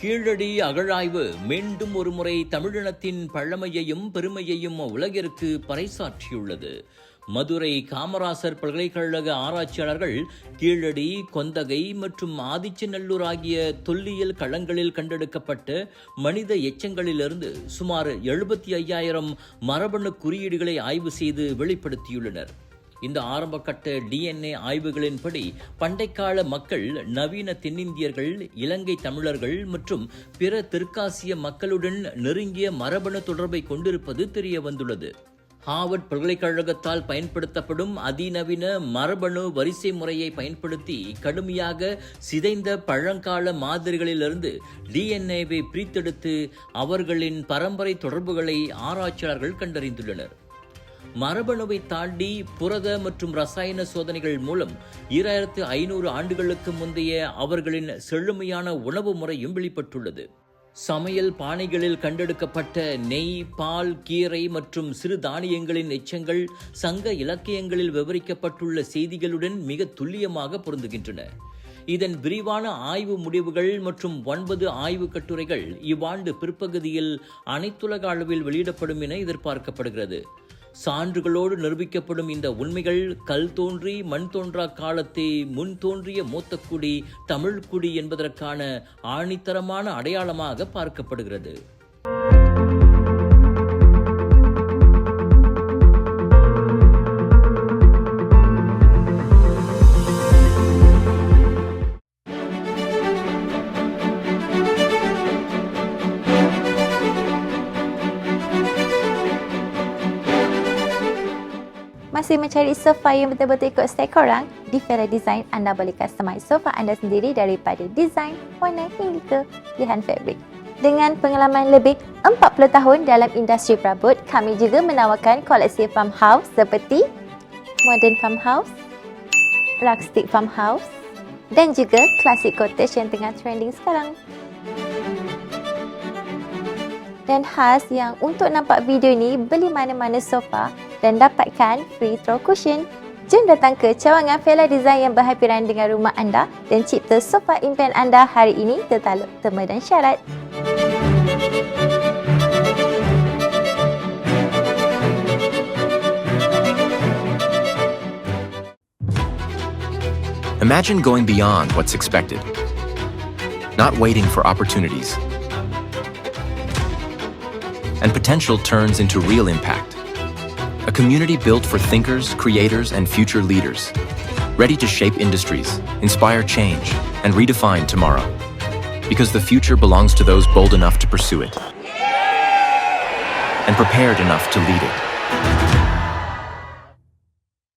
கீழடி அகழாய்வு மீண்டும் ஒருமுறை தமிழினத்தின் பழமையையும் பெருமையையும் உலகிற்கு பறைசாற்றியுள்ளது. மதுரை காமராசர் பல்கலைக்கழக ஆராய்ச்சியாளர்கள் கீழடி, கொந்தகை மற்றும் ஆதிச்சநல்லூர் ஆகிய தொல்லியல் களங்களில் கண்டெடுக்கப்பட்ட மனித எச்சங்களிலிருந்து சுமார் 75,000 மரபணு குறியீடுகளை ஆய்வு செய்து வெளிப்படுத்தியுள்ளனர். இந்த ஆரம்பகட்ட DNA ஆய்வுகளின்படி பண்டைக்கால மக்கள், நவீன தென்னிந்தியர்கள், இலங்கை தமிழர்கள் மற்றும் பிற தெற்காசிய மக்களுடன் நெருங்கிய மரபணு தொடர்பை கொண்டிருப்பது தெரிய வந்துள்ளது. ஹார்வர்ட் பல்கலைக்கழகத்தால் பயன்படுத்தப்படும் அதிநவீன மரபணு வரிசை முறையை பயன்படுத்தி கடுமையாக சிதைந்த பழங்கால மாதிரிகளிலிருந்து DNAவை பிரித்தெடுத்து அவர்களின் பரம்பரை தொடர்புகளை ஆராய்ச்சியாளர்கள் கண்டறிந்துள்ளனர். மரபணுவை தாண்டி புரத மற்றும் ரசாயன சோதனைகள் மூலம் 2500 ஆண்டுகளுக்கு முந்தைய அவர்களின் செழுமையான உணவு முறையும் வெளிப்பட்டுள்ளது. சமையல் பானைகளில் கண்டெடுக்கப்பட்ட நெய், பால், கீரை மற்றும் சிறு தானியங்களின் எச்சங்கள் சங்க இலக்கியங்களில் விவரிக்கப்பட்டுள்ள செய்திகளுடன் மிக துல்லியமாக பொருந்துகின்றன. இதன் விரிவான ஆய்வு முடிவுகள் மற்றும் 9 ஆய்வு கட்டுரைகள் இவ்வாண்டு பிற்பகுதியில் அனைத்துலக அளவில் வெளியிடப்படும் என எதிர்பார்க்கப்படுகிறது. சான்றுகளோடு நிரூபிக்கப்படும் இந்த உண்மைகள் கல் தோன்றி மண் தோன்றா காலத்தே முன் தோன்றிய மூத்தக்குடி தமிழ்குடி என்பதற்கான ஆணித்தரமான அடையாளமாக பார்க்கப்படுகிறது. Masih mencari sofa yang betul-betul ikut style korang? Di Fera Design, anda boleh customize sofa anda sendiri daripada desain, warna hingga ke pilihan fabrik. Dengan pengalaman lebih 40 tahun dalam industri perabot, kami juga menawarkan koleksi farmhouse seperti modern farmhouse, rustic farmhouse dan juga classic cottage yang tengah trending sekarang. Dan khas yang untuk nampak video ni, beli mana-mana sofa dan dapatkan free throw cushion. Jom datang ke cawangan Fera Design yang berhampiran dengan rumah anda dan cipta sofa impian anda hari ini tertaluk terma dan syarat. Imagine going beyond what's expected, not waiting for opportunities, and potential turns into real impact. A community built for thinkers, creators, and future leaders, ready to shape industries, inspire change, and redefine tomorrow. Because the future belongs to those bold enough to pursue it and prepared enough to lead it.